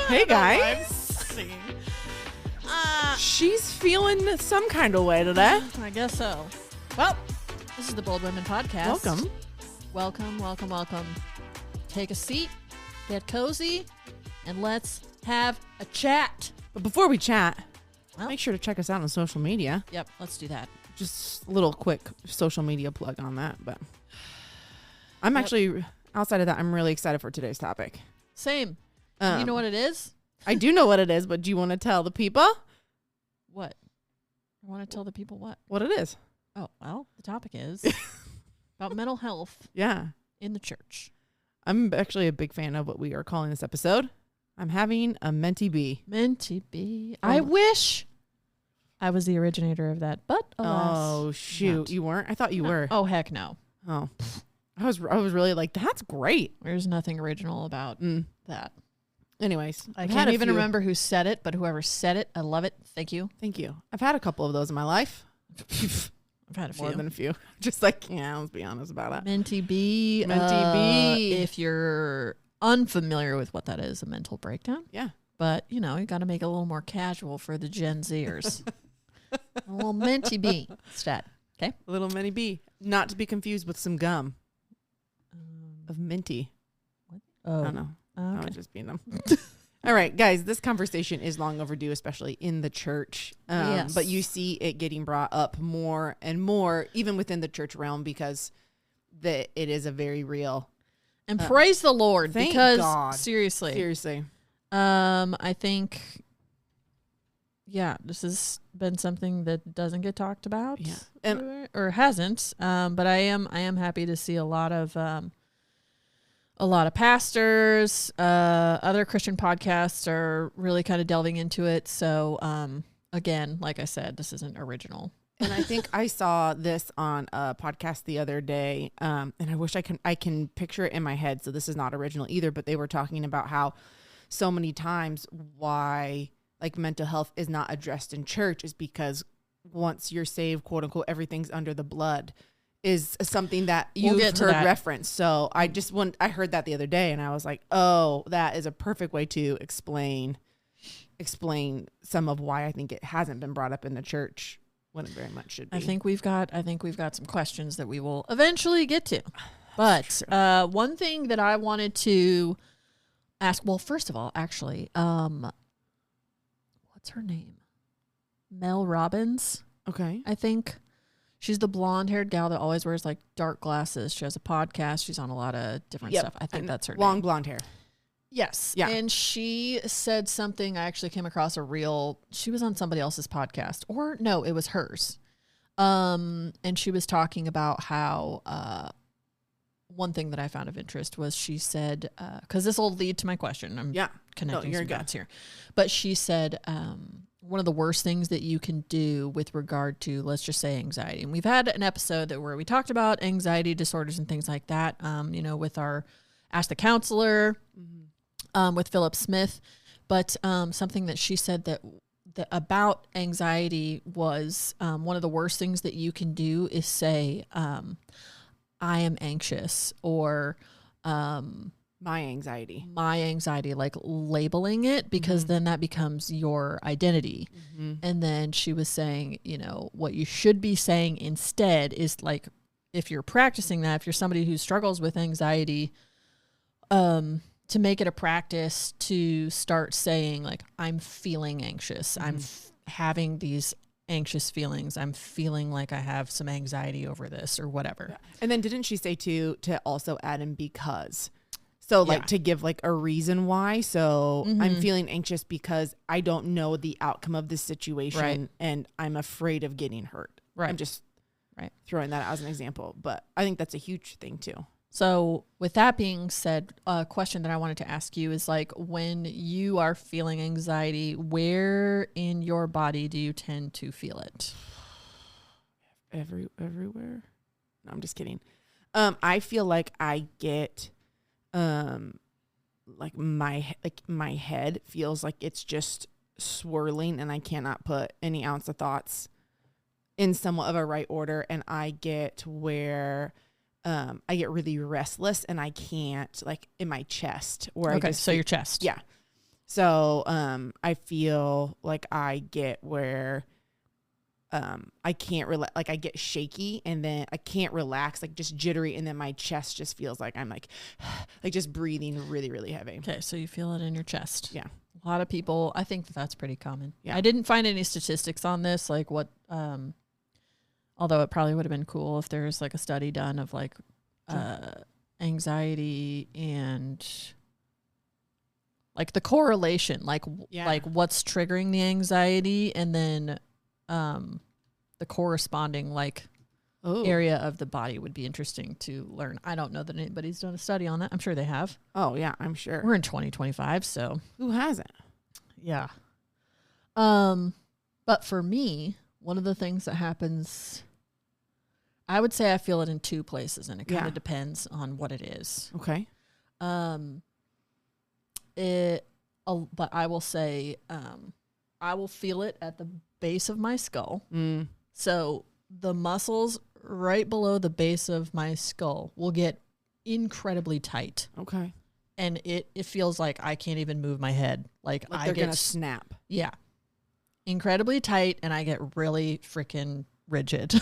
Hey guys. Singing. She's feeling some kind of way today. I guess so. Well, this is the Bold Women Podcast. Welcome. Take a seat, get cozy, and let's have a chat. But before we chat, Well- make sure to check us out on social media. Yep, let's do that. Just a little quick social media plug on that. But I'm actually, outside of that, I'm really excited for today's topic. Same. You know what it is? I do know what it is, but do you want to tell the people What? I want to tell the people what it is? Oh, well, the topic is about mental health Yeah. in the church. I'm actually a big fan of what we are calling this episode. I'm having a Menty bee. Menty bee. I wish I was the originator of that, but alas. Oh, shoot. not. You weren't? I thought you were. Oh, heck no. Oh. I was really like, that's great. There's nothing original about that. Anyways. I I've can't had a even few. remember who said it, but whoever said it, I love it. Thank you. Thank you. I've had a couple of those in my life. I've had a few. More than a few. Just like, yeah, let's be honest about it. Menty bee. Menty bee. If you're unfamiliar with what that is, a mental breakdown. Yeah. But, you know, you got to make it a little more casual for the Gen Zers. A little Menty bee instead. Okay. A little mini bee. Not to be confused with some gum of minty. Oh. I don't know. I Okay. was just being them. All right, guys, this conversation is long overdue, especially in the church. Yes. But you see it getting brought up more and more, even within the church realm, because it is a very real. And praise the Lord, Thank because God. seriously, I think, this has been something that doesn't get talked about, Yeah. or hasn't. But I am happy to see a lot of pastors, other Christian podcasts are really kind of delving into it. So, again, like I said, this isn't original. And I think I saw this on a podcast the other day, and I wish I can picture it in my head. So this is not original either, but they were talking about how so many times why like mental health is not addressed in church is because once you're saved, quote unquote, everything's under the blood is something that you've heard referenced. So I heard that the other day and I was like, oh, that is a perfect way to explain some of why I think it hasn't been brought up in the church when it very much should be. I think we've got some questions that we will eventually get to. But one thing that I wanted to ask, well, first of all, actually, what's her name? Mel Robbins, Okay. I think. She's the blonde-haired gal that always wears like dark glasses. She has a podcast. She's on a lot of different stuff. I think that's her name. Long blonde hair. Yes. Yeah. And she said something. I actually came across she was on somebody else's podcast, or no, it was hers. And she was talking about how, one thing that I found of interest was she said, cause this will lead to my question. I'm connecting some dots here, but she said, one of the worst things that you can do with regard to, let's just say, anxiety. And we've had an episode where we talked about anxiety disorders and things like that, with our Ask the Counselor, with Philip Smith. But something that she said that about anxiety was one of the worst things that you can do is say, I am anxious, or My anxiety, like labeling it, because then that becomes your identity. And then she was saying, what you should be saying instead is like, if you're practicing that, if you're somebody who struggles with anxiety, to make it a practice to start saying like, I'm feeling anxious. I'm having these anxious feelings. I'm feeling like I have some anxiety over this or whatever. Yeah. And then didn't she say to also add in because? So like to give like a reason why. So I'm feeling anxious because I don't know the outcome of this situation and I'm afraid of getting hurt. Right. I'm just throwing that out as an example, but I think that's a huge thing too. So with that being said, a question that I wanted to ask you is like, when you are feeling anxiety, where in your body do you tend to feel it? Everywhere. No, I'm just kidding. I feel like I get, like my head feels like it's just swirling and I cannot put any ounce of thoughts in somewhat of a right order. And I get where, I get really restless and I can't, like in my chest, or okay, so your chest. Yeah. So, I feel like I get where, I can't relax, like I get shaky and then I can't relax, like just jittery. And then my chest just feels like I'm like, like just breathing really, really heavy. Okay. So you feel it in your chest. Yeah. A lot of people, I think that's pretty common. Yeah. I didn't find any statistics on this, like what, although it probably would have been cool if there's like a study done of like, anxiety and like the correlation, like what's triggering the anxiety, and then the corresponding like area of the body would be interesting to learn. I don't know that anybody's done a study on that. I'm sure they have. Oh yeah, I'm sure. We're in 2025, so who hasn't? Yeah. But for me, one of the things that happens, I would say I feel it in two places, and it kind of depends on what it is. Okay. But I will say, I will feel it at the base of my skull. So the muscles right below the base of my skull will get incredibly tight. Okay. And it feels like I can't even move my head. Like they're going to snap. Yeah. Incredibly tight, and I get really freaking rigid.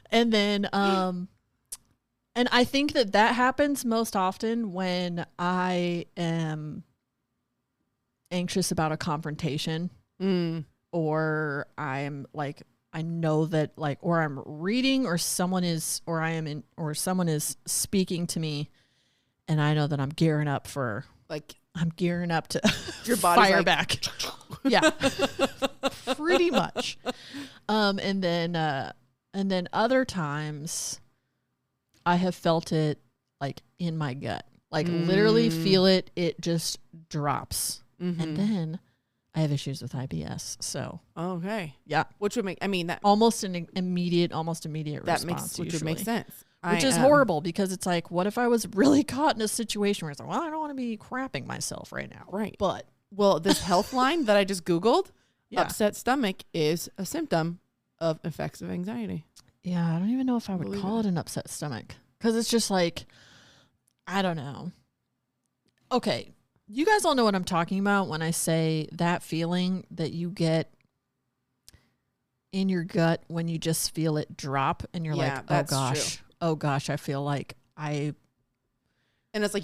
And then, and I think that happens most often when I am anxious about a confrontation, or I'm like, I know that like, or I'm reading, or someone is speaking to me, and I know that I'm gearing up to your body's fire like, back. Yeah, pretty much. And then other times I have felt it like in my gut, like literally feel it. It just drops. And then I have issues with IBS. So, okay. Yeah. Which would make, I mean, that almost an immediate response. Which would make sense. Which is horrible, because it's like, what if I was really caught in a situation where it's like, well, I don't want to be crapping myself right now. Right. But, well, this health line that I just Googled, upset stomach is a symptom of effects of anxiety. Yeah. I don't even know if I would call it an upset stomach, because it's just like, I don't know. Okay. You guys all know what I'm talking about when I say that feeling that you get in your gut when you just feel it drop, and you're like, oh gosh, I feel like and it's like,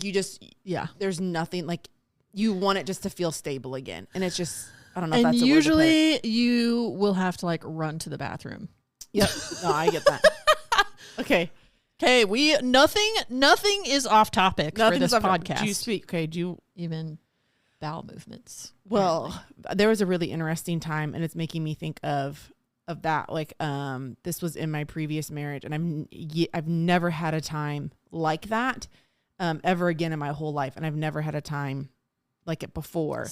there's nothing, like you want it just to feel stable again. And it's just, I don't know if that's a word to put. And usually you will have to like run to the bathroom. Yep. No, I get that. Okay. Okay, nothing is off topic for this podcast. Do you speak? Okay, even bowel movements? Well, there was a really interesting time, and it's making me think of that. Like, this was in my previous marriage, and I've never had a time like that ever again in my whole life, and I've never had a time like it before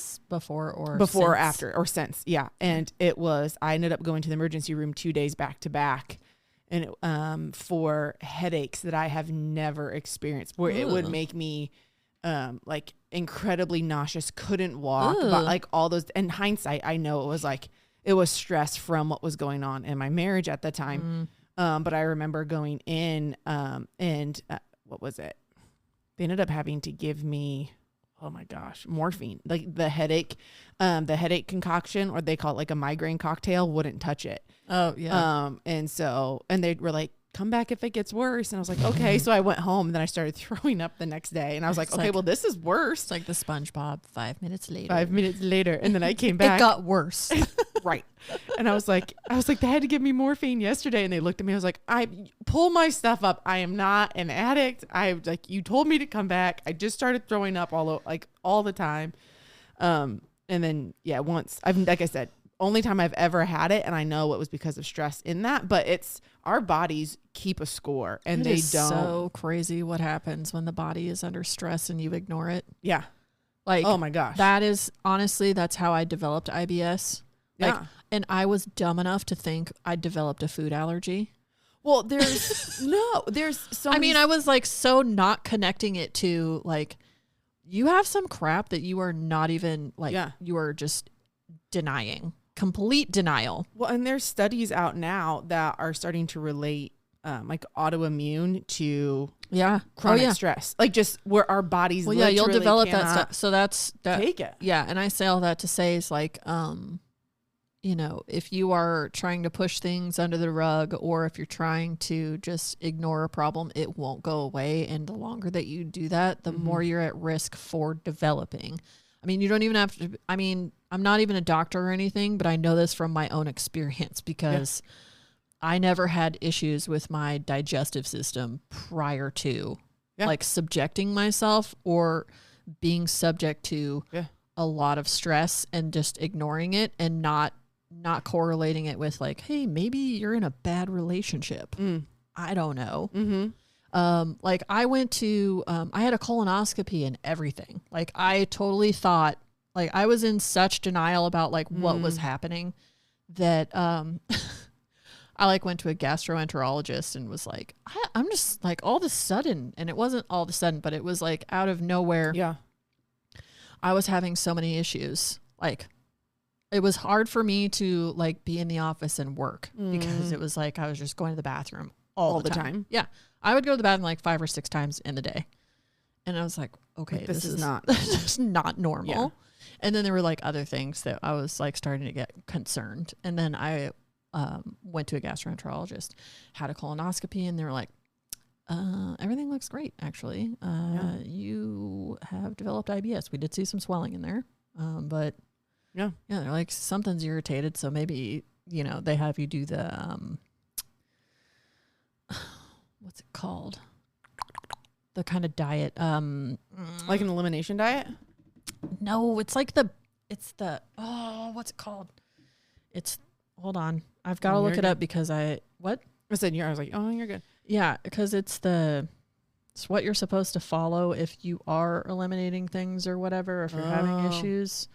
or after or since. Yeah, and I ended up going to the emergency room 2 days back to back. And for headaches that I have never experienced, where it would make me like incredibly nauseous, couldn't walk, but like all those. In hindsight, I know it was stress from what was going on in my marriage at the time. But I remember going in and what was it? They ended up having to give me, oh my gosh, morphine, like the headache concoction, or they call it like a migraine cocktail, wouldn't touch it. Oh yeah. And they were like, come back if it gets worse. And I was like, okay. So I went home, and then I started throwing up the next day, and I was like, okay, well, this is worse. It's like the SpongeBob 5 minutes later. 5 minutes later. And then I came back. It got worse. Right. And I was like, they had to give me morphine yesterday. And they looked at me. I was like, I pull my stuff up. I am not an addict. You told me to come back. I just started throwing up all the time. And then, once like I said, only time I've ever had it. And I know it was because of stress in that, but it's our bodies keep a score, and they don't. So crazy what happens when the body is under stress and you ignore it. Yeah. Like, oh my gosh. That is honestly, that's how I developed IBS. Like, yeah. And I was dumb enough to think I developed a food allergy. Well, there's so I mean, I was like so not connecting it to like, you have some crap that you are not even like, you are just denying. Complete denial. Well, and there's studies out now that are starting to relate like autoimmune to Yeah. chronic stress, like just where our bodies. Well, yeah, you'll develop that cannot stuff. So that's that. take it. Yeah, and I say all that to say is like, you know, if you are trying to push things under the rug, or if you're trying to just ignore a problem, it won't go away. And the longer that you do that, the more you're at risk for developing. I mean, you don't even have to. I mean, I'm not even a doctor or anything, but I know this from my own experience because I never had issues with my digestive system prior to like subjecting myself or being subject to a lot of stress and just ignoring it and not correlating it with like, hey, maybe you're in a bad relationship. I don't know. Like I went to, I had a colonoscopy and everything. Like I totally thought, like I was in such denial about like what was happening that, I like went to a gastroenterologist and was like, I'm just like all of a sudden, and it wasn't all of a sudden, but it was like out of nowhere. Yeah. I was having so many issues. Like it was hard for me to like be in the office and work because it was like, I was just going to the bathroom all the time. Yeah. I would go to the bathroom like 5 or 6 times in the day. And I was like, okay, like, this is not, this is not normal. Yeah. And then there were like other things that I was like starting to get concerned. And then I went to a gastroenterologist, had a colonoscopy, and they were like, everything looks great, actually. You have developed IBS. We did see some swelling in there. But yeah, they're like, something's irritated. So maybe, you know, they have you do the, what's it called? The kind of diet, like an elimination diet. No, it's like what's it called? Hold on. I've got to look it up because I was like, oh, you're good. Yeah. Because it's what you're supposed to follow if you are eliminating things or whatever, if you're having issues.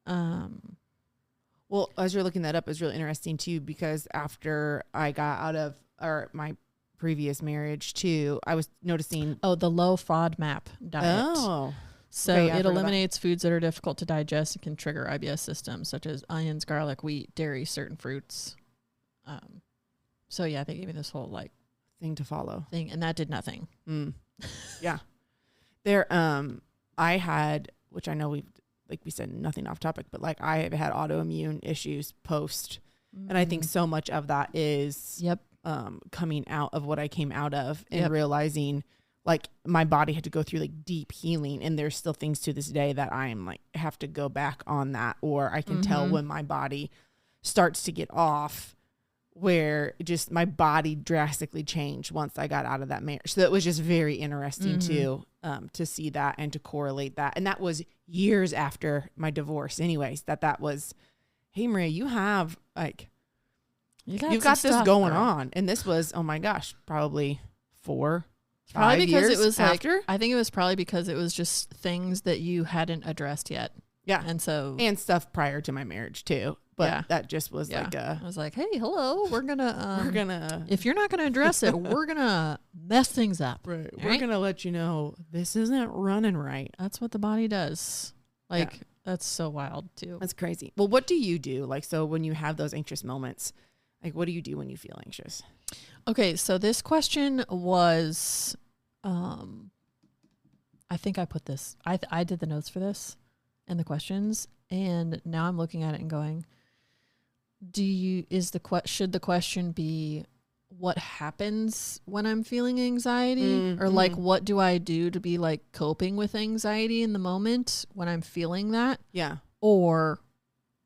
Well, as you're looking that up, it's really interesting too, because after I got out of my previous marriage too, I was noticing. Oh, the low FODMAP diet. Oh. So Okay, yeah, it eliminates foods that are difficult to digest and can trigger IBS systems, such as onions, garlic, wheat, dairy, certain fruits. So yeah, they gave me this whole like thing to follow thing, and that did nothing. Yeah. There, I had, which I know we said nothing off topic, but like I have had autoimmune issues post, and I think so much of that is coming out of what I came out of and realizing like my body had to go through like deep healing, and there's still things to this day that I'm like have to go back on that, or I can tell when my body starts to get off, where just my body drastically changed once I got out of that marriage. So that was just very interesting too, to see that and to correlate that. And that was years after my divorce anyways, that was, hey Maria, you have like, you've got this going on. And this was, oh my gosh, probably 4 Probably because it was after. like, I think it was probably because it was just things that you hadn't addressed yet. Yeah. And stuff prior to my marriage too. But that just was like I was like, hey, hello, we're gonna if you're not gonna address it, we're gonna mess things up. Right. We're gonna let you know this isn't running right. That's what the body does. Like that's so wild too. That's crazy. Well, what do you do? Like, so when you have those anxious moments, like what do you do when you feel anxious? Okay, so this question was, I think I put this, I did the notes for this and the questions, and now I'm looking at it and going, should the question be what happens when I'm feeling anxiety, or like what do I do to be like coping with anxiety in the moment when I'm feeling that? Yeah. Or,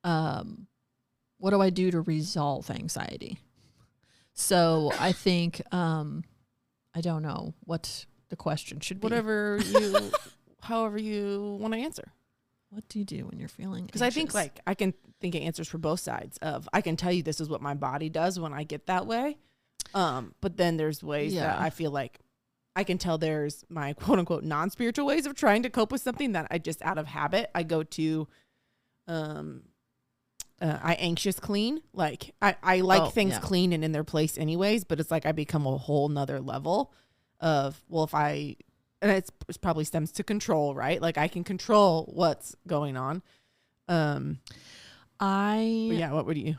what do I do to resolve anxiety? So I think, I don't know what the question should be. However you want to answer. What do you do when you're feeling anxious? Because I think like I can think of answers for both sides of, I can tell you this is what my body does when I get that way. But then there's ways that I feel like I can tell there's my quote unquote non-spiritual ways of trying to cope with something that I just out of habit, I go to, I anxious clean. Like I like things clean and in their place anyways, but it's like I become a whole nother level of, well, if I, and it's probably stems to control, right? Like I can control what's going on. What would you?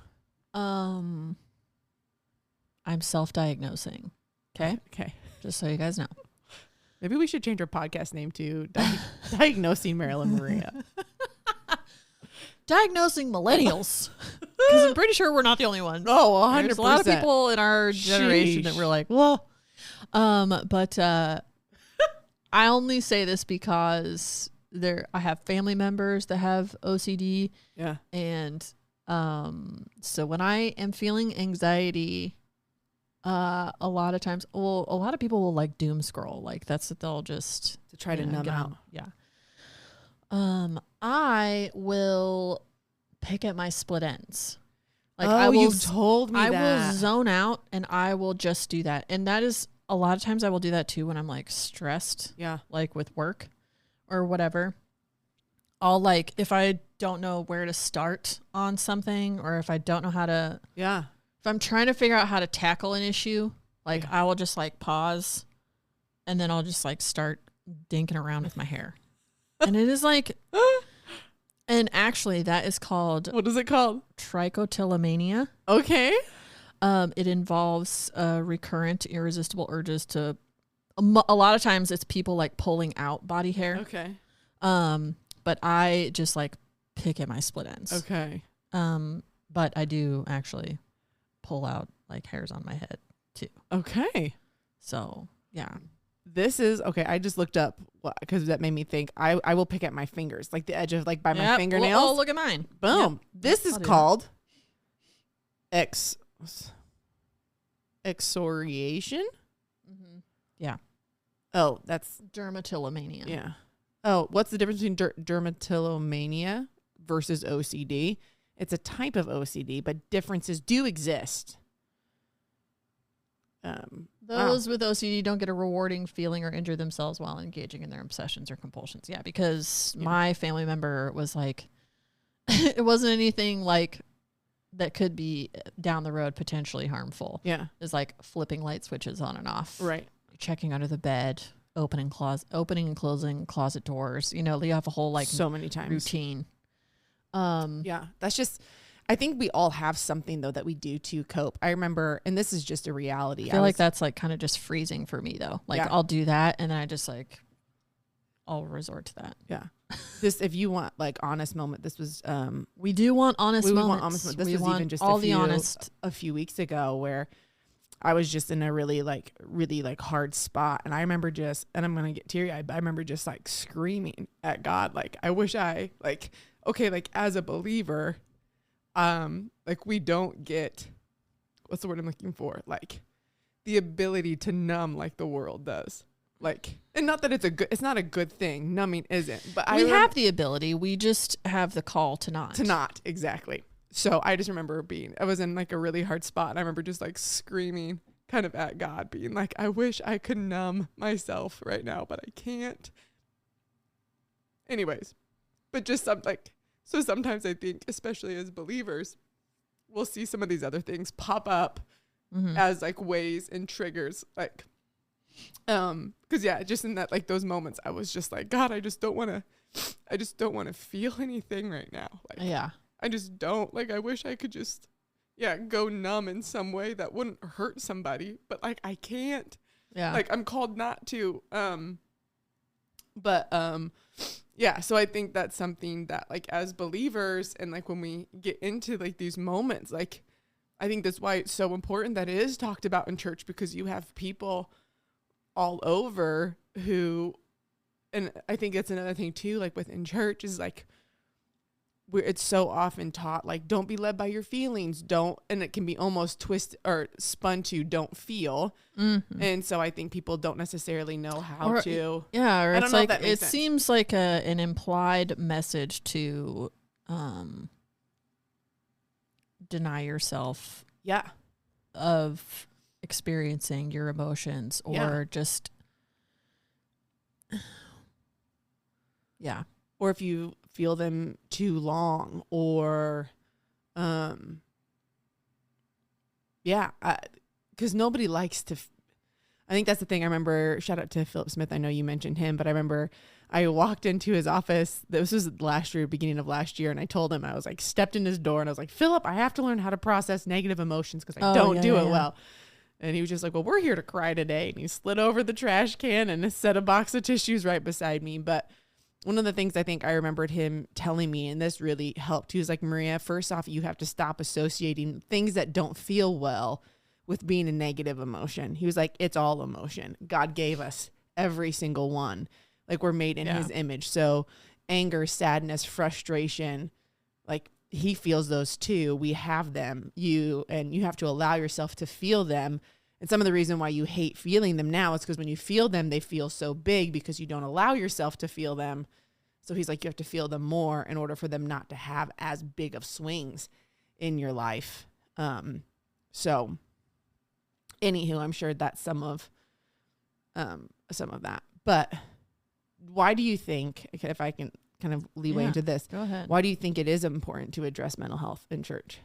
I'm self-diagnosing. Okay. Okay. Just so you guys know. Maybe we should change our podcast name to Diagnosing Marilyn Maria. Diagnosing millennials. Because I'm pretty sure we're not the only ones. Oh, 100%. There's a lot of people in our generation that were like, well, but I only say this because I have family members that have OCD. Yeah. And so when I am feeling anxiety, a lot of times, well, a lot of people will like doom scroll. Like that's what they'll just To try to numb out. Yeah. I will pick at my split ends. Like you've told me I that. will zone out and I will just do that. And that is a lot of times I will do that too when I'm like stressed. Yeah. Like with work or whatever. I'll like, if I don't know where to start on something or if I don't know how to, Yeah. if I'm trying to figure out how to tackle an issue, like I will just like pause and then I'll just like start dinking around with my hair. And it is like, and actually that is called. What is it called? Trichotillomania. Okay. It involves recurrent irresistible urges to, a lot of times it's people like pulling out body hair. Okay. But I just like pick at my split ends. Okay. But I do actually pull out like hairs on my head too. Okay. So yeah. This is okay. I just looked up because that made me think. I will pick at my fingers, like the edge of like by my fingernails. Oh, look at mine. Boom. Yep. This is called excoriation. Mm-hmm. Yeah. Oh, that's Dermatillomania. yeah. Oh, what's the difference between dermatillomania versus OCD? It's a type of OCD, but differences do exist. Those with OCD don't get a rewarding feeling or injure themselves while engaging in their obsessions or compulsions. Yeah, because my family member was like, it wasn't anything like that could be down the road potentially harmful. Yeah. It's like flipping light switches on and off. Right. Checking under the bed, opening and closing closet doors. You know, you have a whole like so many times routine. Yeah, that's just, I think we all have something though that we do to cope. I remember, and this is just a reality. I feel like that's like kind of just freezing for me though. Like I'll do that and then I just like, I'll resort to that. Yeah. This, if you want like honest moment, this was, we do want honest moments. Want honest moments. This we was even just a few weeks ago where I was just in a really hard spot. And I remember and I'm going to get teary eyed, but I remember just like screaming at God. Like, I wish I as a believer, like we don't get, what's the word I'm looking for? Like the ability to numb like the world does. Like, and not that it's not a good thing. Numbing isn't, but we have the ability. We just have the call to not. Exactly. So I just remember I was in like a really hard spot. And I remember just like screaming kind of at God, being like, I wish I could numb myself right now, but I can't. Anyways, but just so sometimes I think, especially as believers, we'll see some of these other things pop up as like ways and triggers, like, cause yeah, just in that, like those moments, I was just like, God, I just don't want to feel anything right now. Like, yeah, I just don't, like, I wish I could just, go numb in some way that wouldn't hurt somebody, but like, I can't. Yeah. Like, I'm called not to, so I think that's something that, like, as believers and, like, when we get into, like, these moments, like, I think that's why it's so important that it is talked about in church, because you have people all over who, and I think it's another thing, too, like, within church is, like, it's so often taught, like, don't be led by your feelings, and it can be almost twisted or spun to don't feel. Mm-hmm. And so I think people don't necessarily know how to. Yeah, or it's like, it seems like an implied message to deny yourself of experiencing your emotions or just. Yeah. Or if you feel them too long, or, because nobody likes to. I think that's the thing. I remember, shout out to Philip Smith. I know you mentioned him, but I remember I walked into his office. This was beginning of last year. And I told him, I was like, stepped in his door and I was like, Philip, I have to learn how to process negative emotions because I don't do it well. And he was just like, well, we're here to cry today. And he slid over the trash can and set a box of tissues right beside me. But one of the things I think I remembered him telling me, and this really helped, he was like, Maria, first off, you have to stop associating things that don't feel well with being a negative emotion. He was like, it's all emotion. God gave us every single one. Like, we're made in his image. So anger, sadness, frustration, like, he feels those too. We have them. You have to allow yourself to feel them. And some of the reason why you hate feeling them now is because when you feel them, they feel so big because you don't allow yourself to feel them. So he's like, you have to feel them more in order for them not to have as big of swings in your life. So anywho, I'm sure that's some of that. But why do you think, if I can kind of leeway into this, go ahead. Why do you think it is important to address mental health in church?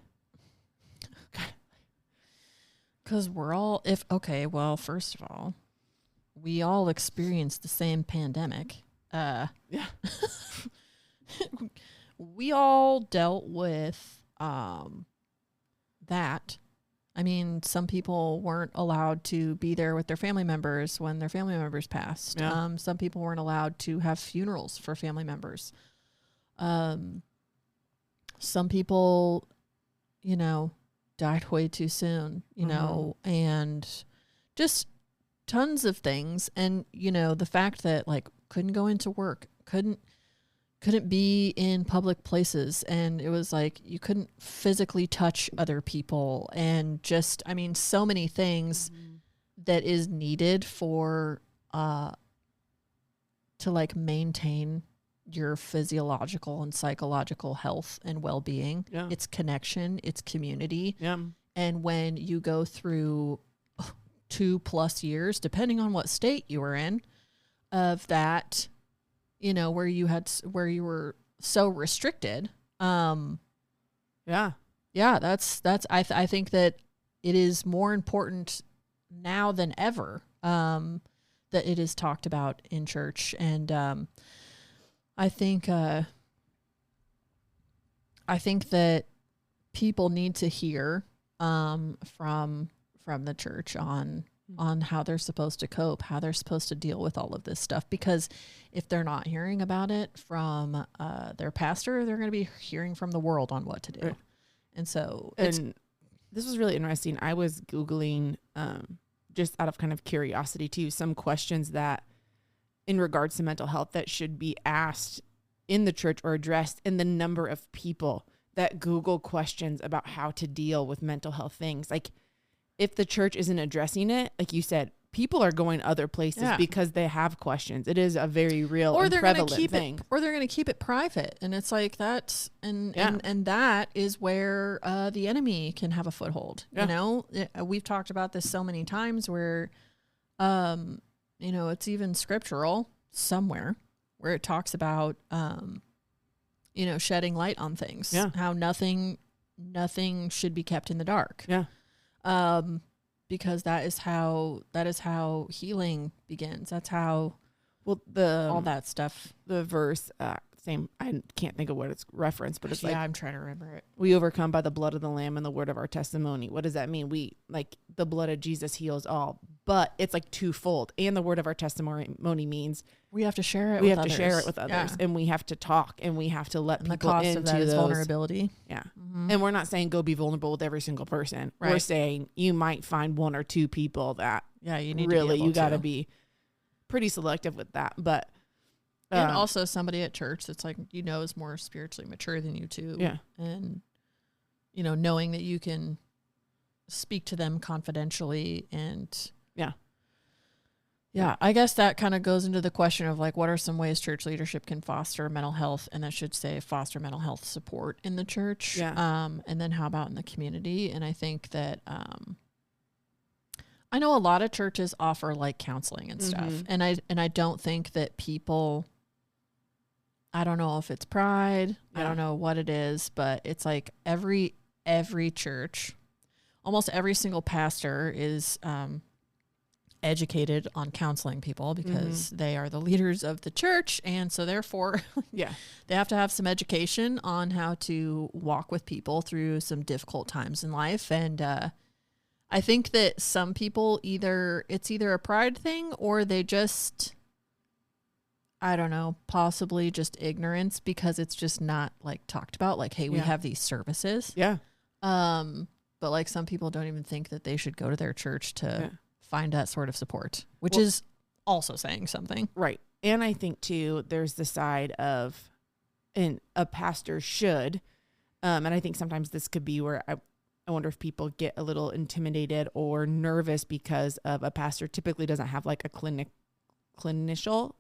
Because first of all, we all experienced the same pandemic. We all dealt with that. I mean, some people weren't allowed to be there with their family members when their family members passed. Yeah. Some people weren't allowed to have funerals for family members. Some people, died way too soon, and just tons of things. And, the fact that like couldn't go into work, couldn't be in public places. And it was like, you couldn't physically touch other people, and just, I mean, so many things that is needed for, to like maintain your physiological and psychological health and well-being. Yeah. It's connection, it's community. Yeah. And when you go through 2+ years, depending on what state you were in, of that, where you were so restricted. I think that it is more important now than ever, that it is talked about in church. And, I think that people need to hear from the church on how they're supposed to cope, how they're supposed to deal with all of this stuff. Because if they're not hearing about it from their pastor, they're going to be hearing from the world on what to do. Right. And so, and this was really interesting. I was Googling, just out of kind of curiosity too, some questions that in regards to mental health that should be asked in the church or addressed, in the number of people that Google questions about how to deal with mental health things. Like, if the church isn't addressing it, like you said, people are going other places because they have questions. It is a very real and prevalent thing. Or they're going to keep it private. And it's like that's, and that is where the enemy can have a foothold. Yeah. We've talked about this so many times where, it's even scriptural somewhere where it talks about, shedding light on things. Yeah. How nothing should be kept in the dark. Yeah. Because that is how healing begins. That's how, all that stuff. The verse, same. I can't think of what it's referenced, but it's like, I'm trying to remember it. We overcome by the blood of the Lamb and the word of our testimony. What does that mean? We, like, the blood of Jesus heals all, but it's like twofold. And the word of our testimony means we have to share it. With others, and we have to talk, and we have to let people the cost into of that is vulnerability. Yeah. Mm-hmm. And we're not saying go be vulnerable with every single person. Right. We're saying you might find one or two people that you need really, to you got to be pretty selective with that. But and also somebody at church that's like, is more spiritually mature than you too. Yeah. And, knowing that you can speak to them confidentially and I guess that kind of goes into the question of like, what are some ways church leadership can foster mental health? And I should say foster mental health support in the church. Yeah. And then how about in the community? And I think that, I know a lot of churches offer like counseling and stuff. And I don't think that people, I don't know if it's pride. Yeah. I don't know what it is, but it's like every church, almost every single pastor is, educated on counseling people because they are the leaders of the church. And so therefore, they have to have some education on how to walk with people through some difficult times in life. And, I think that some people it's either a pride thing or they just, I don't know, possibly just ignorance because it's just not like talked about. Like, hey, we have these services. Yeah. But like some people don't even think that they should go to their church to find that sort of support, which is also saying something. Right. And I think too, there's the side of, and a pastor should, and I think sometimes this could be where I wonder if people get a little intimidated or nervous because of a pastor typically doesn't have like a clinical.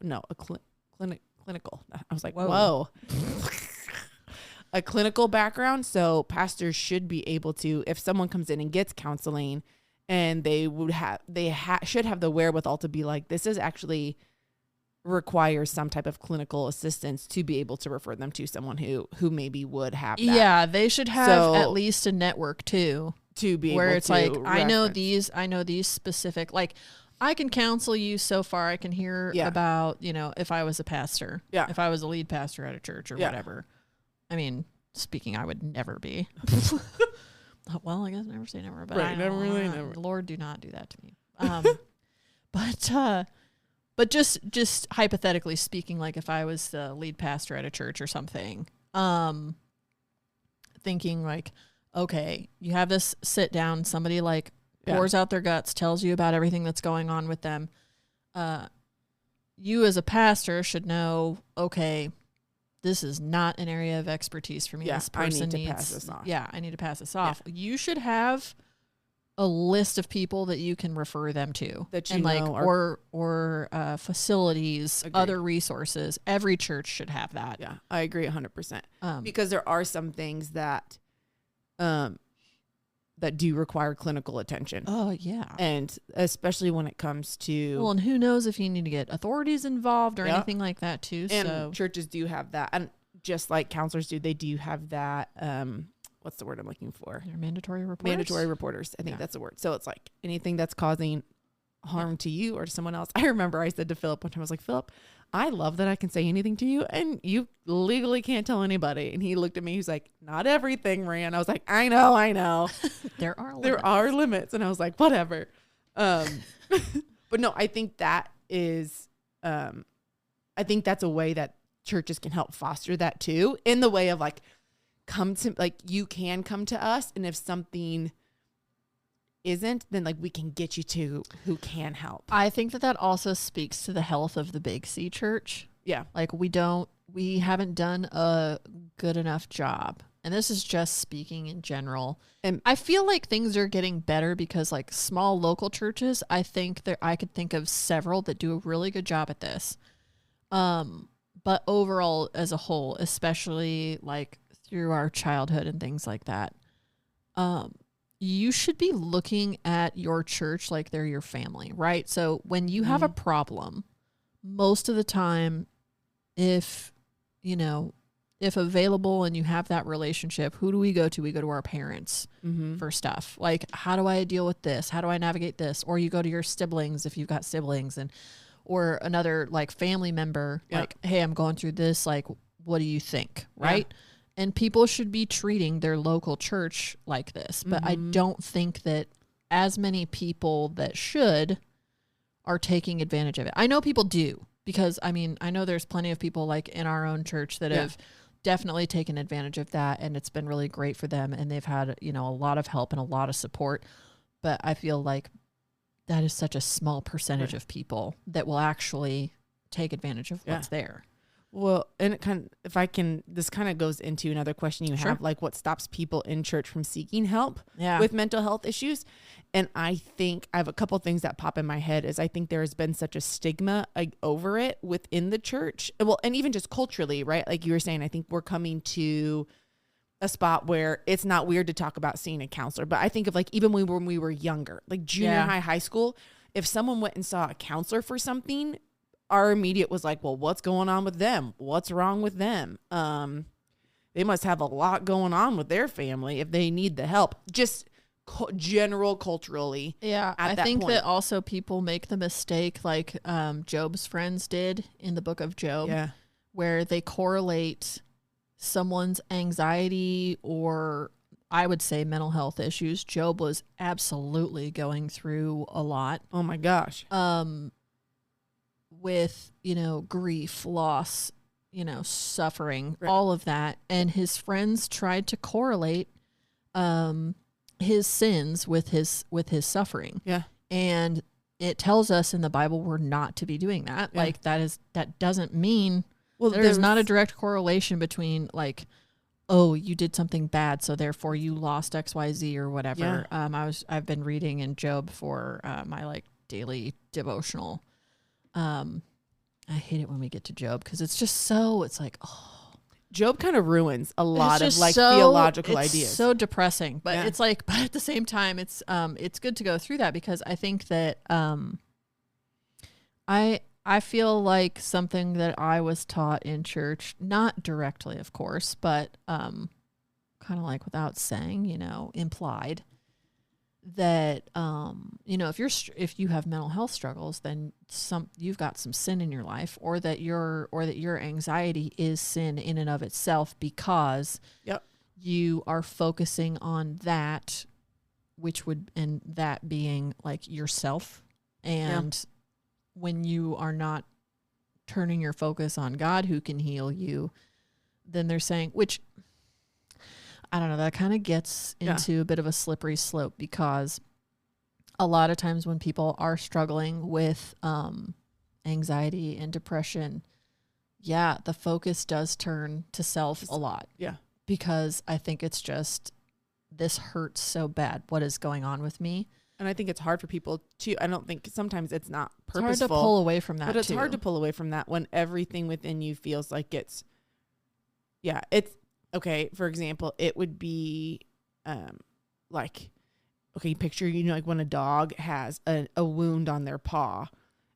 I was like, whoa. A clinical background. So pastors should be able to, if someone comes in and gets counseling, and they should have the wherewithal to be like, this is actually requires some type of clinical assistance to be able to refer them to someone who maybe would have that. Yeah, they should have at least a network too, to be where able it's to like, reference. I know these specific, like I can counsel you so far. I can hear about, if I was a pastor, if I was a lead pastor at a church or whatever. I mean, I would never be. Well, I guess never say never, but never. Lord, do not do that to me. But just hypothetically speaking, like if I was the lead pastor at a church or something, thinking like, okay, you have this sit down, somebody like pours out their guts, tells you about everything that's going on with them. You as a pastor should know, okay, this is not an area of expertise for me. This person needs to pass this off. Yeah, I need to pass this off. You should have a list of people that you can refer them to, that you know, or facilities, other resources. Every church should have that. Yeah, I agree 100%. Because there are some things that do require clinical attention. Oh yeah, and especially when it comes to and who knows if you need to get authorities involved or anything like that too. And so churches do have that, and just like counselors do, they do have that. What's the word I'm looking for? They're mandatory reporters. Mandatory reporters. I think that's the word. So it's like anything that's causing harm to you or to someone else. I remember I said to Philip one time, I was like, Philip, I love that I can say anything to you and you legally can't tell anybody. And he looked at me, he's like, not everything, Rand. I was like, I know. There are limits. And I was like, whatever. But no, I think that is, I think that's a way that churches can help foster that too, in the way of like, you can come to us, and if something isn't, then like we can get you to who can help. I think that also speaks to the health of the Big C church. Yeah. Like we haven't done a good enough job. And this is just speaking in general. And I feel like things are getting better because like small local churches, I think I could think of several that do a really good job at this. But overall as a whole, especially like through our childhood and things like that, you should be looking at your church like they're your family, right? So when you have a problem, most of the time, if available and you have that relationship, who do we go to? We go to our parents for stuff. Like, how do I deal with this? How do I navigate this? Or you go to your siblings if you've got siblings, or another like family member, like, hey, I'm going through this. Like, what do you think? Right. Yeah. And people should be treating their local church like this. But I don't think that as many people that should are taking advantage of it. I know people do, because I know there's plenty of people like in our own church that have definitely taken advantage of that, and it's been really great for them, and they've had, a lot of help and a lot of support. But I feel like that is such a small percentage of people that will actually take advantage of what's there. Well, and this kind of goes into another question you have, like what stops people in church from seeking help with mental health issues. And I think I have a couple things that pop in my head is I think there has been such a stigma over it within the church. Well, and even just culturally, right? Like you were saying, I think we're coming to a spot where it's not weird to talk about seeing a counselor. But I think of like, even when we were younger, like junior high school, if someone went and saw a counselor for something, our immediate was like, well, what's going on with them? What's wrong with them? They must have a lot going on with their family if they need the help. Just general culturally. Yeah, I think that also people make the mistake like Job's friends did in the book of Job, where they correlate someone's anxiety or I would say, mental health issues. Job was absolutely going through a lot. Oh my gosh. With, grief, loss, suffering, Right. all of that. And his friends tried to correlate his sins with his suffering. Yeah. And it tells us in the Bible we're not to be doing that. Yeah. Like that doesn't mean Well, there's not a direct correlation between like, oh, you did something bad, so therefore you lost XYZ or whatever. Yeah. I've been reading in Job for my like daily devotional. I hate it when we get to Job because it's like, oh, Job kind of ruins a lot of like so, theological it's ideas. so depressing, but Yeah. it's like, but at the same time, it's good to go through that because I think that I feel like something that I was taught in church, not directly, of course, but kind of like without saying, implied that if you have mental health struggles, then you've got some sin in your life, or that your anxiety is sin in and of itself because Yep. you are focusing on that, and that being like yourself. And when you are not turning your focus on God who can heal you, then they're saying, which I don't know, that kind of gets into a bit of a slippery slope because a lot of times when people are struggling with anxiety and depression, the focus does turn to self a lot. Yeah. Because I think it's just, this hurts so bad. What is going on with me? And I think it's hard for people to, I don't think sometimes it's not purposeful. It's hard to pull away from that, but it's hard to pull away from that when everything within you feels like it's okay. For example, it would be like, okay, picture, like when a dog has a wound on their paw,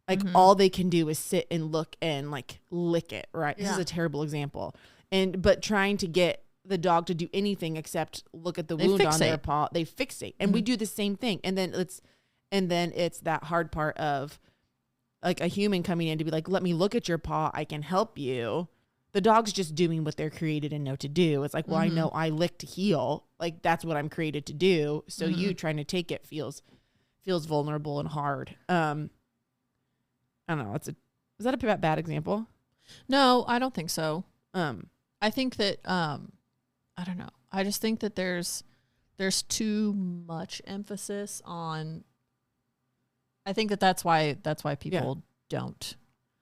like all they can do is sit and look and like lick it. Right. This is a terrible example. But trying to get the dog to do anything except look at the wound on their paw, they fixate. And we do the same thing. And then it's that hard part of like a human coming in to be like, let me look at your paw. I can help you. The dog's just doing what they're created and know to do. It's like, well, I know I lick to heal. Like that's what I'm created to do. So you trying to take it feels vulnerable and hard. I don't know. Is that a bad example? No, I don't think so. I think that, I don't know. I just think that there's too much emphasis on, I think that's why people don't.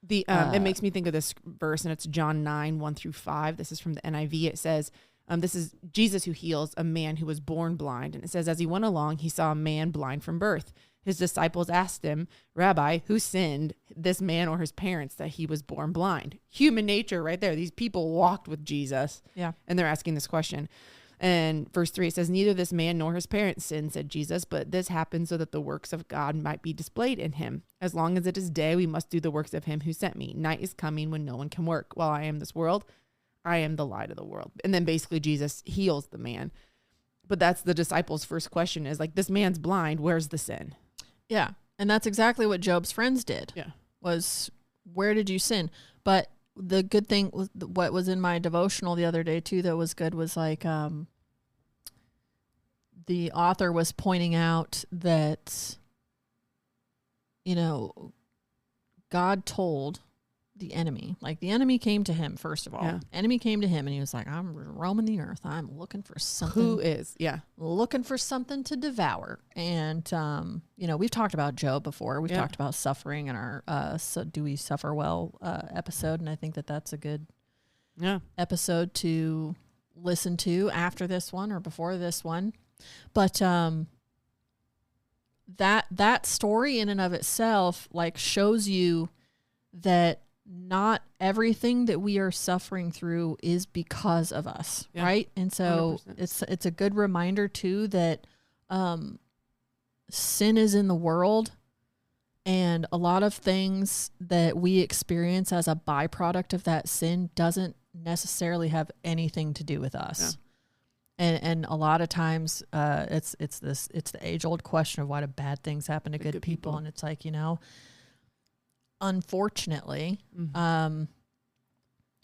It makes me think of this verse, and it's John 9:1-5. This is from the NIV. It says, this is Jesus who heals a man who was born blind. And it says, as he went along, he saw a man blind from birth. His disciples asked him, Rabbi, who sinned, this man or his parents, that he was born blind? Human nature right there. These people walked with Jesus. Yeah. And they're asking this question. And verse 3, it says, neither this man nor his parents sinned, said Jesus, but this happened so that the works of God might be displayed in him. As long as it is day, we must do the works of him who sent me. Night is coming when no one can work. While I am this world, I am the light of the world. And then basically Jesus heals the man. But that's the disciples' first question is like, this man's blind. Where's the sin? Yeah. And that's exactly what Job's friends did. Yeah. Was, where did you sin? But the good thing was what was in my devotional the other day too that was good was like the author was pointing out that God told the enemy, like the enemy came to him first of all. Yeah. Enemy came to him and he was like, I'm roaming the earth. I'm looking for something. Who is? Yeah. Looking for something to devour. And we've talked about Job before. We've talked about suffering in our so do we suffer well episode, and I think that that's a good episode to listen to after this one or before this one. But that story in and of itself like shows you that not everything that we are suffering through is because of us, right? And so 100%. It's a good reminder too that sin is in the world, and a lot of things that we experience as a byproduct of that sin doesn't necessarily have anything to do with us. Yeah. And a lot of times it's the age-old question of why do bad things happen to good people, and it's like, unfortunately,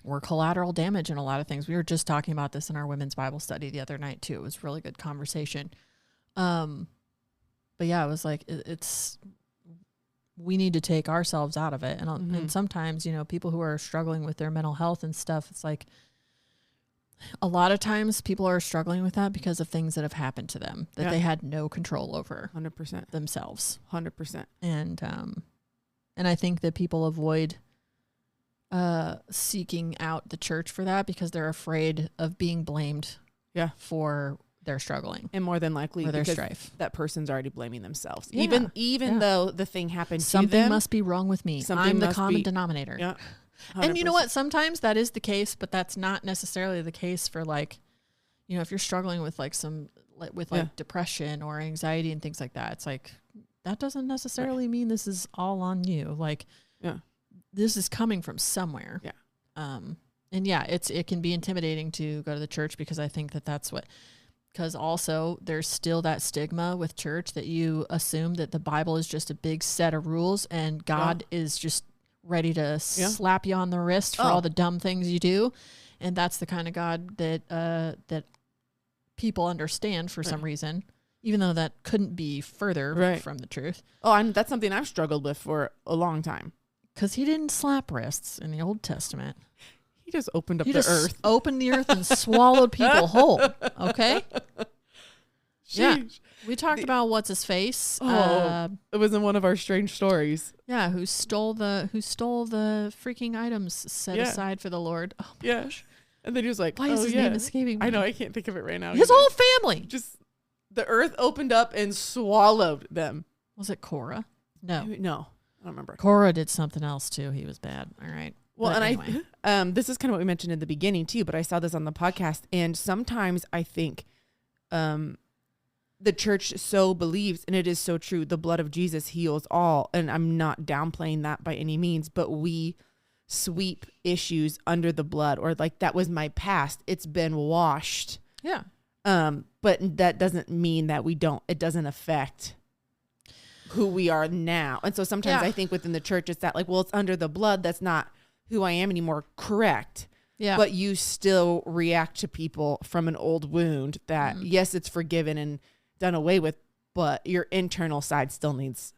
we're collateral damage in a lot of things. We were just talking about this in our women's Bible study the other night too. It was really good conversation. But yeah, it was like, we need to take ourselves out of it. And sometimes, people who are struggling with their mental health and stuff, it's like a lot of times people are struggling with that because of things that have happened to them that they had no control over 100% themselves. 100%. And I think that people avoid seeking out the church for that because they're afraid of being blamed for their struggling. And more than likely their because strife. That person's already blaming themselves. Yeah. Even though the thing happened to them. Something must be wrong with me. I'm the common denominator. Yeah. 100%. And you know what? Sometimes that is the case, but that's not necessarily the case for like, if you're struggling with like depression or anxiety and things like that, it's like, that doesn't necessarily mean this is all on you. Like, this is coming from somewhere. Yeah. And yeah, it can be intimidating to go to the church because I think because also there's still that stigma with church that you assume that the Bible is just a big set of rules and God is just ready to slap you on the wrist for all the dumb things you do. And that's the kind of God that people understand for some reason, even though that couldn't be further from the truth. Oh, and that's something I've struggled with for a long time. Because he didn't slap wrists in the Old Testament. He just opened up the earth. Opened the earth and swallowed people whole. Okay? Yeah. We talked about what's his face. It was in one of our strange stories. Yeah, who stole the freaking items set aside for the Lord. Oh my gosh. And then he was like, why is his name escaping me? I know, I can't think of it right now. His whole family. Just the earth opened up and swallowed them. Was it Korah? No. I don't remember. Korah did something else too. He was bad. All right. Well, but and anyway. This is kind of what we mentioned in the beginning too, but I saw this on the podcast, and sometimes I think the church so believes, and it is so true, the blood of Jesus heals all, and I'm not downplaying that by any means, but we sweep issues under the blood, or like, that was my past, it's been washed. Yeah. But that doesn't mean that it doesn't affect who we are now. And so sometimes I think within the church, it's that like, well, it's under the blood, that's not who I am anymore. Correct. Yeah. But you still react to people from an old wound that yes, it's forgiven and done away with, but your internal side still needs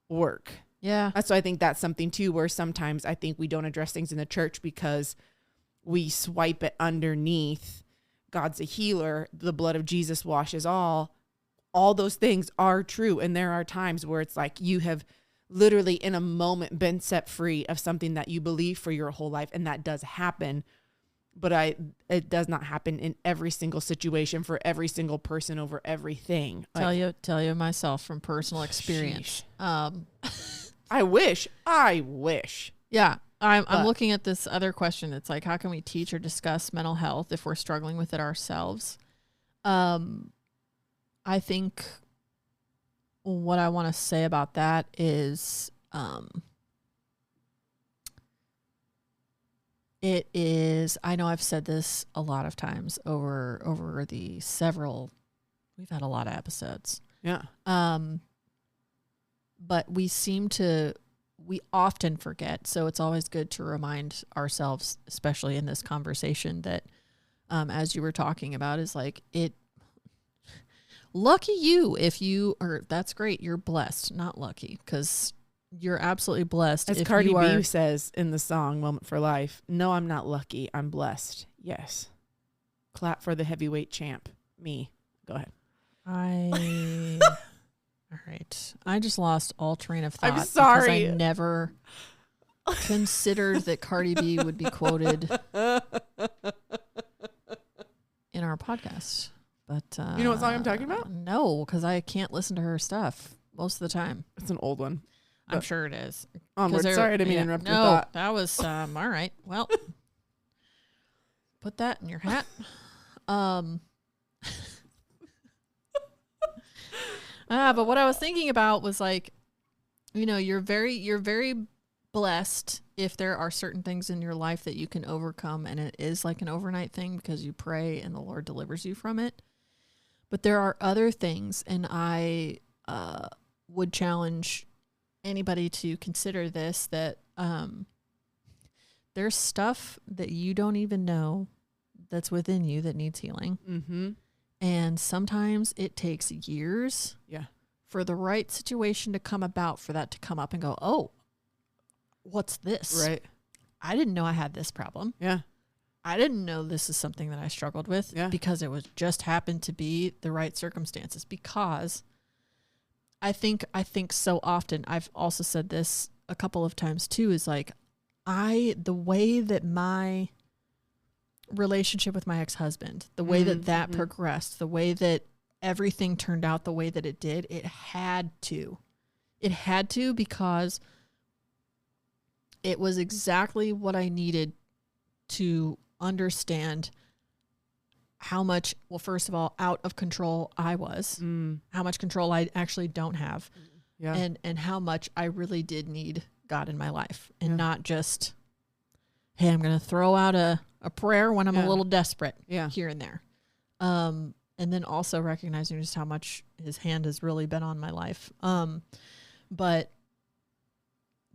work. Yeah. So I think that's something too, where sometimes I think we don't address things in the church because we swipe it underneath. God's a healer. The blood of Jesus washes all. All those things are true. And there are times where it's like you have literally in a moment been set free of something that you believe for your whole life. And that does happen. But it does not happen in every single situation for every single person over everything. Tell you myself from personal experience. I wish. Yeah. I'm looking at this other question. It's like, how can we teach or discuss mental health if we're struggling with it ourselves? I think what I want to say about that is, it is, I know I've said this a lot of times over we've had a lot of episodes. Yeah. But we often forget. So it's always good to remind ourselves, especially in this conversation, that, as you were talking about, is like lucky you that's great. You're blessed, not lucky, because you're absolutely blessed. As Cardi B says in the song Moment for Life, no, I'm not lucky. I'm blessed. Yes. Clap for the heavyweight champ. Me. Go ahead. All right. I just lost all train of thought. I'm sorry. Because I never considered that Cardi B would be quoted in our podcast. But you know what song I'm talking about? No, because I can't listen to her stuff most of the time. It's an old one. I'm sure it is. Onward. Sorry, I didn't mean to interrupt your thought. That was all right. Well, put that in your hat. But what I was thinking about was like, you're very blessed if there are certain things in your life that you can overcome, and it is like an overnight thing because you pray and the Lord delivers you from it. But there are other things, and I would challenge anybody to consider this, that there's stuff that you don't even know that's within you that needs healing. Mm-hmm. And sometimes it takes years for the right situation to come about, for that to come up and go, oh, what's this? Right. I didn't know I had this problem. Yeah. I didn't know this is something that I struggled with because it was just happened to be the right circumstances. Because I think so often, I've also said this a couple of times too, is like, the way that my relationship with my ex-husband, the way that progressed, the way that everything turned out the way that it did, it had to because it was exactly what I needed to understand how much, well, first of all, out of control I was, how much control I actually don't have, and how much I really did need God in my life, and not just, hey, I'm going to throw out a prayer when I'm a little desperate here and there. And then also recognizing just how much his hand has really been on my life. But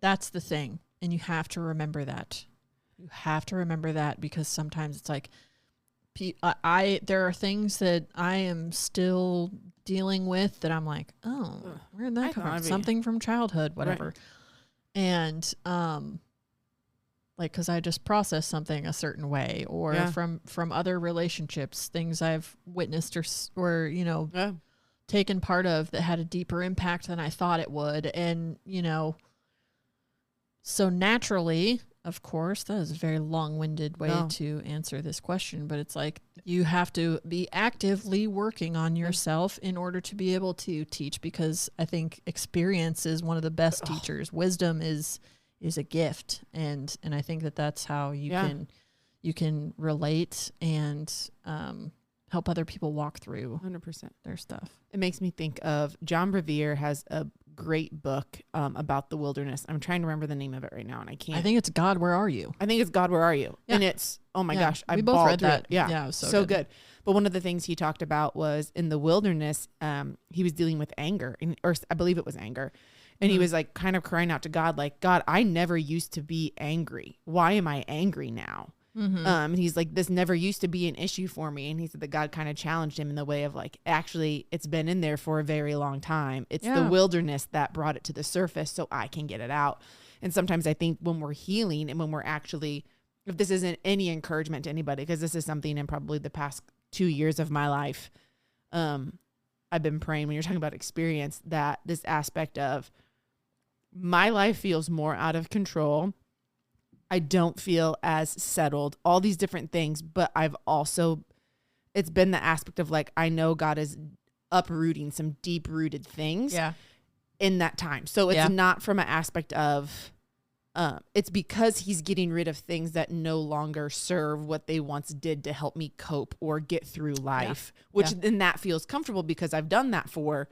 that's the thing. And you have to remember that. You have to remember that, because sometimes it's like, there are things that I am still dealing with that I'm like, oh, where did that come from? Something from childhood, whatever. Right. And, like, cause I just processed something a certain way, or from other relationships, things I've witnessed or, you know, taken part of that had a deeper impact than I thought it would. And, you know, so naturally, of course, that is a very long-winded way to answer this question, but it's like, you have to be actively working on yourself in order to be able to teach, because I think experience is one of the best teachers. Wisdom is a gift. And I think that's how you can relate and, help other people walk through 100% their stuff. It makes me think of John Bevere has a great book about the wilderness. I'm trying to remember the name of it right now, and I can't. I think it's God, Where Are You? I think it's God, Where Are You? Yeah. And it's, oh my gosh, I both read that. It. Yeah, it was so good. But one of the things he talked about was in the wilderness, he was dealing with anger, or I believe it was anger. And he was like kind of crying out to God, like, God, I never used to be angry. Why am I angry now? And he's like, this never used to be an issue for me. And he said that God kind of challenged him in the way of like, actually, it's been in there for a very long time. It's the wilderness that brought it to the surface so I can get it out. And sometimes I think when we're healing and when we're actually, if this isn't any encouragement to anybody, because this is something in probably the past 2 years of my life, I've been praying when you're talking about experience, that this aspect of my life feels more out of control. I don't feel as settled, all these different things, but it's been the aspect of like, I know God is uprooting some deep rooted things in that time. So it's not from an aspect of, it's because he's getting rid of things that no longer serve what they once did to help me cope or get through life, which then that feels comfortable because I've done that for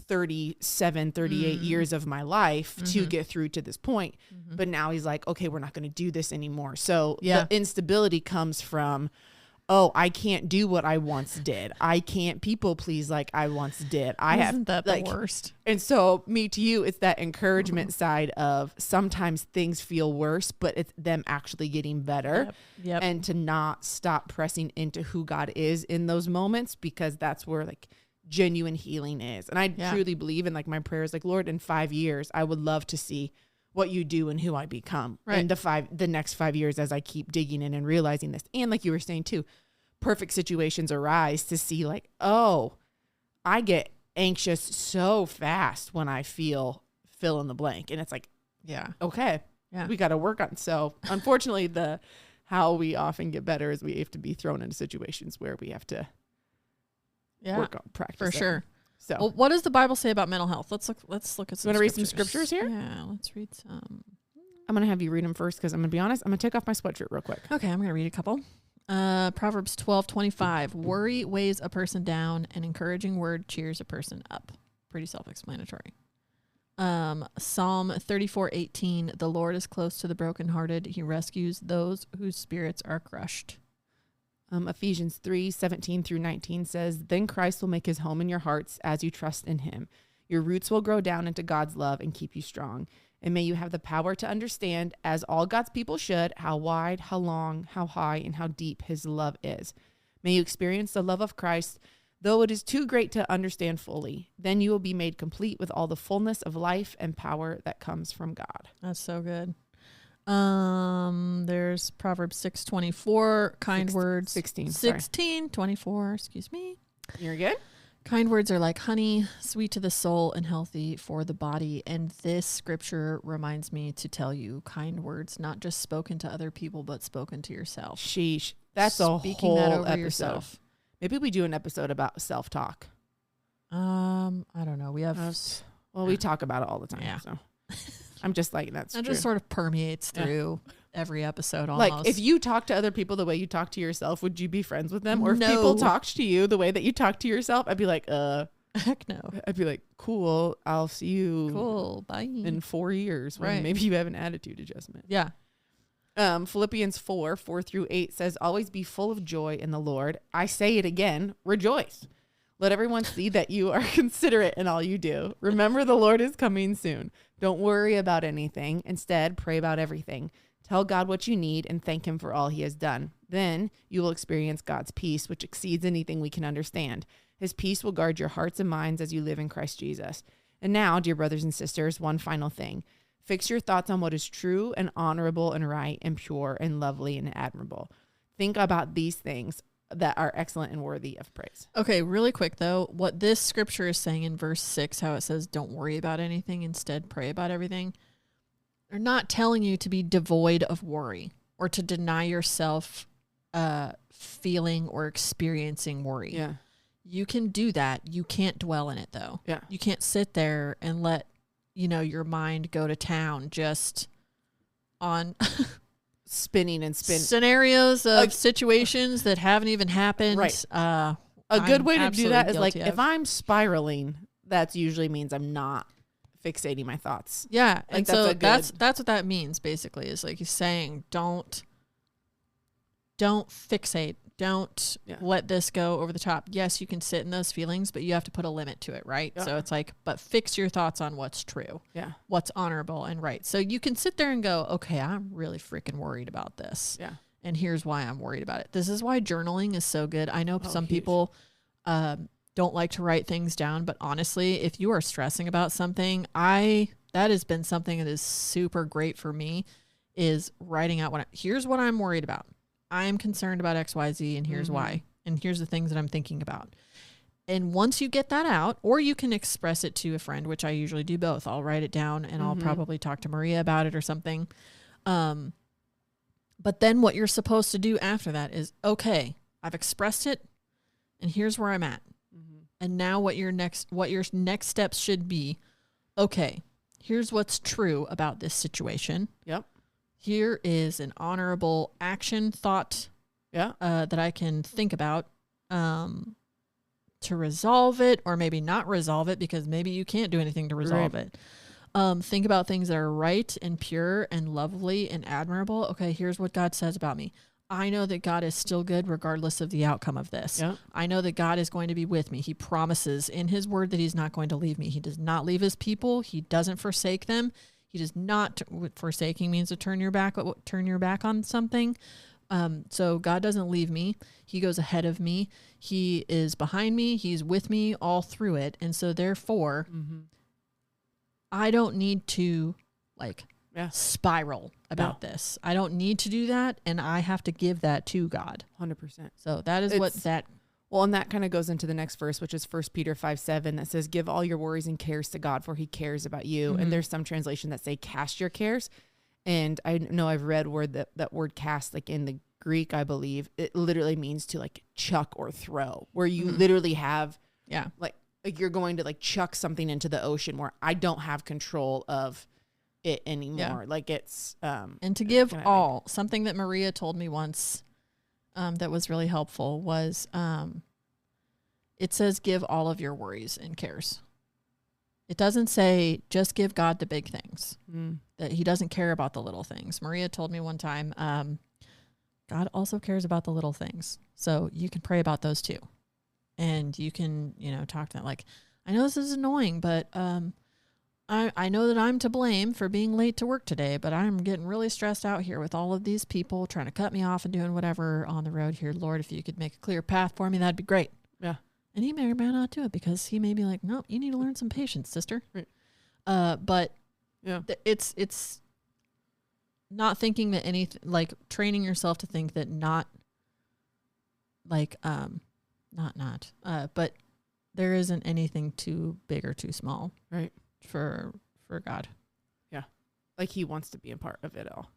37, 38 years of my life to get through to this point. But now he's like, okay, we're not going to do this anymore. So the instability comes from, oh, I can't do what I once did. I can't people please like I once did. Isn't that the worst? And so me to you, it's that encouragement side of sometimes things feel worse, but it's them actually getting better. And to not stop pressing into who God is in those moments, because that's where like genuine healing is. And I truly believe in, like, my prayer is like, Lord, in 5 years, I would love to see what you do and who I become in the next 5 years as I keep digging in and realizing this. And like you were saying too, perfect situations arise to see like, oh, I get anxious so fast when I feel fill in the blank. And it's like, okay, we got to work on. So unfortunately, how we often get better is we have to be thrown into situations where we have to work on practice for sure. So, well, what does the Bible say about mental health? Let's look at some. You want to read some scriptures here? Yeah, let's read some. I'm gonna have you read them first because I'm gonna be honest. I'm gonna take off my sweatshirt real quick. Okay, I'm gonna read a couple. Proverbs 12:25. Worry weighs a person down. An encouraging word cheers a person up. Pretty self-explanatory. Psalm 34:18. The Lord is close to the brokenhearted. He rescues those whose spirits are crushed. Ephesians 3:17 through 19 says, then Christ will make his home in your hearts as you trust in him. Your roots will grow down into God's love and keep you strong. And may you have the power to understand, as all God's people should, how wide, how long, how high, and how deep his love is. May you experience the love of Christ, though it is too great to understand fully. Then you will be made complete with all the fullness of life and power that comes from God. That's so good. There's Proverbs 6:24, kind words. 16:24, excuse me. You're good? Kind words are like honey, sweet to the soul and healthy for the body. And this scripture reminds me to tell you kind words, not just spoken to other people, but spoken to yourself. Sheesh. That's a Speaking whole that over episode. yourself. Maybe we do an episode about self-talk. I don't know. We have, we talk about it all the time. Yeah. So I'm just like, that's that true. just sort of permeates through every episode almost. Like, if you talk to other people the way you talk to yourself, would you be friends with them? Or if No. people talked to you the way that you talk to yourself, I'd be like, heck no. I'd be like, cool, I'll see you Cool. Bye. in 4 years when Right. maybe you have an attitude adjustment. Yeah. Philippians 4:4-8 says, always be full of joy in the Lord. I say it again, rejoice. Let everyone see that you are considerate in all you do. Remember, the Lord is coming soon. Don't worry about anything. Instead, pray about everything. Tell God what you need and thank him for all he has done. Then you will experience God's peace, which exceeds anything we can understand. His peace will guard your hearts and minds as you live in Christ Jesus. And now, dear brothers and sisters, one final thing. Fix your thoughts on what is true and honorable and right and pure and lovely and admirable. Think about these things that are excellent and worthy of praise. Okay, really quick though, what this scripture is saying in verse 6, how it says, don't worry about anything, instead pray about everything. They're not telling you to be devoid of worry or to deny yourself feeling or experiencing worry. Yeah. You can do that. You can't dwell in it though. Yeah. You can't sit there and let, your mind go to town just on Spinning and spinning. scenarios of situations that haven't even happened. Right. A good way to do that is like, if I'm spiraling, that usually means I'm not fixating my thoughts. Yeah. Like, And so that's that's what that means basically, is like he's saying, don't fixate. Don't let this go over the top. Yes, you can sit in those feelings, but you have to put a limit to it, right? Yeah. So it's like, but fix your thoughts on what's true. Yeah. What's honorable and right. So you can sit there and go, okay, I'm really freaking worried about this. Yeah. And here's why I'm worried about it. This is why journaling is so good. I know some people don't like to write things down, but honestly, if you are stressing about something, that has been something that is super great for me, is writing out here's what I'm worried about. I am concerned about XYZ, and here's why. And here's the things that I'm thinking about. And once you get that out, or you can express it to a friend, which I usually do both. I'll write it down and I'll probably talk to Maria about it or something. But then what you're supposed to do after that is, okay, I've expressed it and here's where I'm at. And now what your next steps should be, okay, here's what's true about this situation. Yep. Here is an honorable action thought that I can think about to resolve it, or maybe not resolve it, because maybe you can't do anything to resolve it. Think about things that are right and pure and lovely and admirable. Okay, here's what God says about me. I know that God is still good regardless of the outcome of this. Yep. I know that God is going to be with me. He promises in his word that he's not going to leave me. He does not leave his people. He doesn't forsake them. He does not. Forsaking means to turn your back on something. So God doesn't leave me. He goes ahead of me. He is behind me. He's with me all through it. And so therefore, I don't need to spiral about this. I don't need to do that. And I have to give that to God. 100%. So that is what that. Well, and that kind of goes into the next verse, which is 1 Peter 5:7, that says, give all your worries and cares to God, for he cares about you. And there's some translation that say cast your cares. And I know I've read that word cast, like in the Greek, I believe, it literally means to like chuck or throw, where you literally have, like you're going to like chuck something into the ocean where I don't have control of it anymore. Yeah. Like it's, and to give all, something that Maria told me once, that was really helpful was, it says, give all of your worries and cares. It doesn't say just give God the big things, that he doesn't care about the little things. Maria told me one time, God also cares about the little things. So you can pray about those too. And you can, talk to them. Like, I know this is annoying, but, I know that I'm to blame for being late to work today, but I'm getting really stressed out here with all of these people trying to cut me off and doing whatever on the road here. Lord, if you could make a clear path for me, that'd be great. Yeah. And he may or may not do it because he may be like, nope, you need to learn some patience, sister. Right. But yeah, it's not thinking that anything, like training yourself to think that but there isn't anything too big or too small. Right. For God. Yeah. Like he wants to be a part of it all.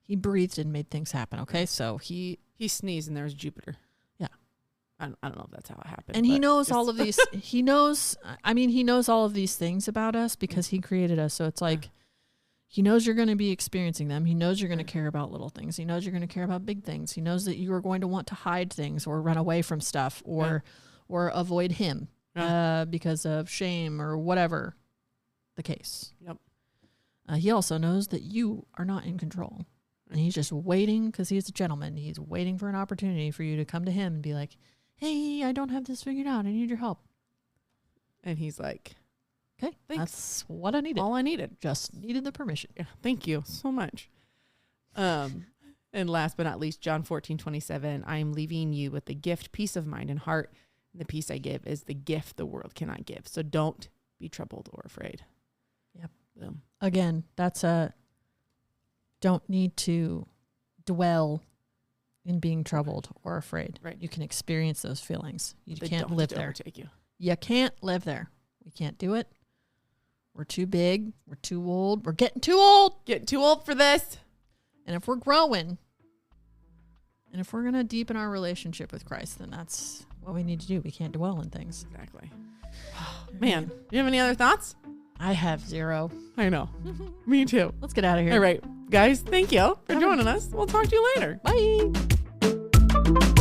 He breathed and made things happen. Okay. So he sneezed and there was Jupiter. Yeah. I don't know if that's how it happened. And he knows all of these. he knows all of these things about us because he created us. So it's like, he knows you're going to be experiencing them. He knows you're going to care about little things. He knows you're going to care about big things. He knows that you are going to want to hide things or run away from stuff or avoid him because of shame or whatever the case. Yep. He also knows that you are not in control. And he's just waiting because he's a gentleman. He's waiting for an opportunity for you to come to him and be like, hey, I don't have this figured out. I need your help. And he's like, okay, thanks. That's what I needed. All I needed. Just needed the permission. Yeah, thank you so much. And last but not least, John 14:27, I am leaving you with the gift, peace of mind and heart. And the peace I give is the gift the world cannot give. So don't be troubled or afraid. Yep. Boom. Again, that's don't need to dwell in being troubled or afraid. Right. You can experience those feelings. You They can't don't live have to there. overtake you. You can't live there. We can't do it. We're too big. We're too old. We're getting too old. Getting too old for this. And if we're growing, and if we're going to deepen our relationship with Christ, then that's what we need to do. We can't dwell in things. Exactly. Man, do you have any other thoughts? I have zero. I know. Me too. Let's get out of here. All right. Guys, thank you for joining us. We'll talk to you later. Bye.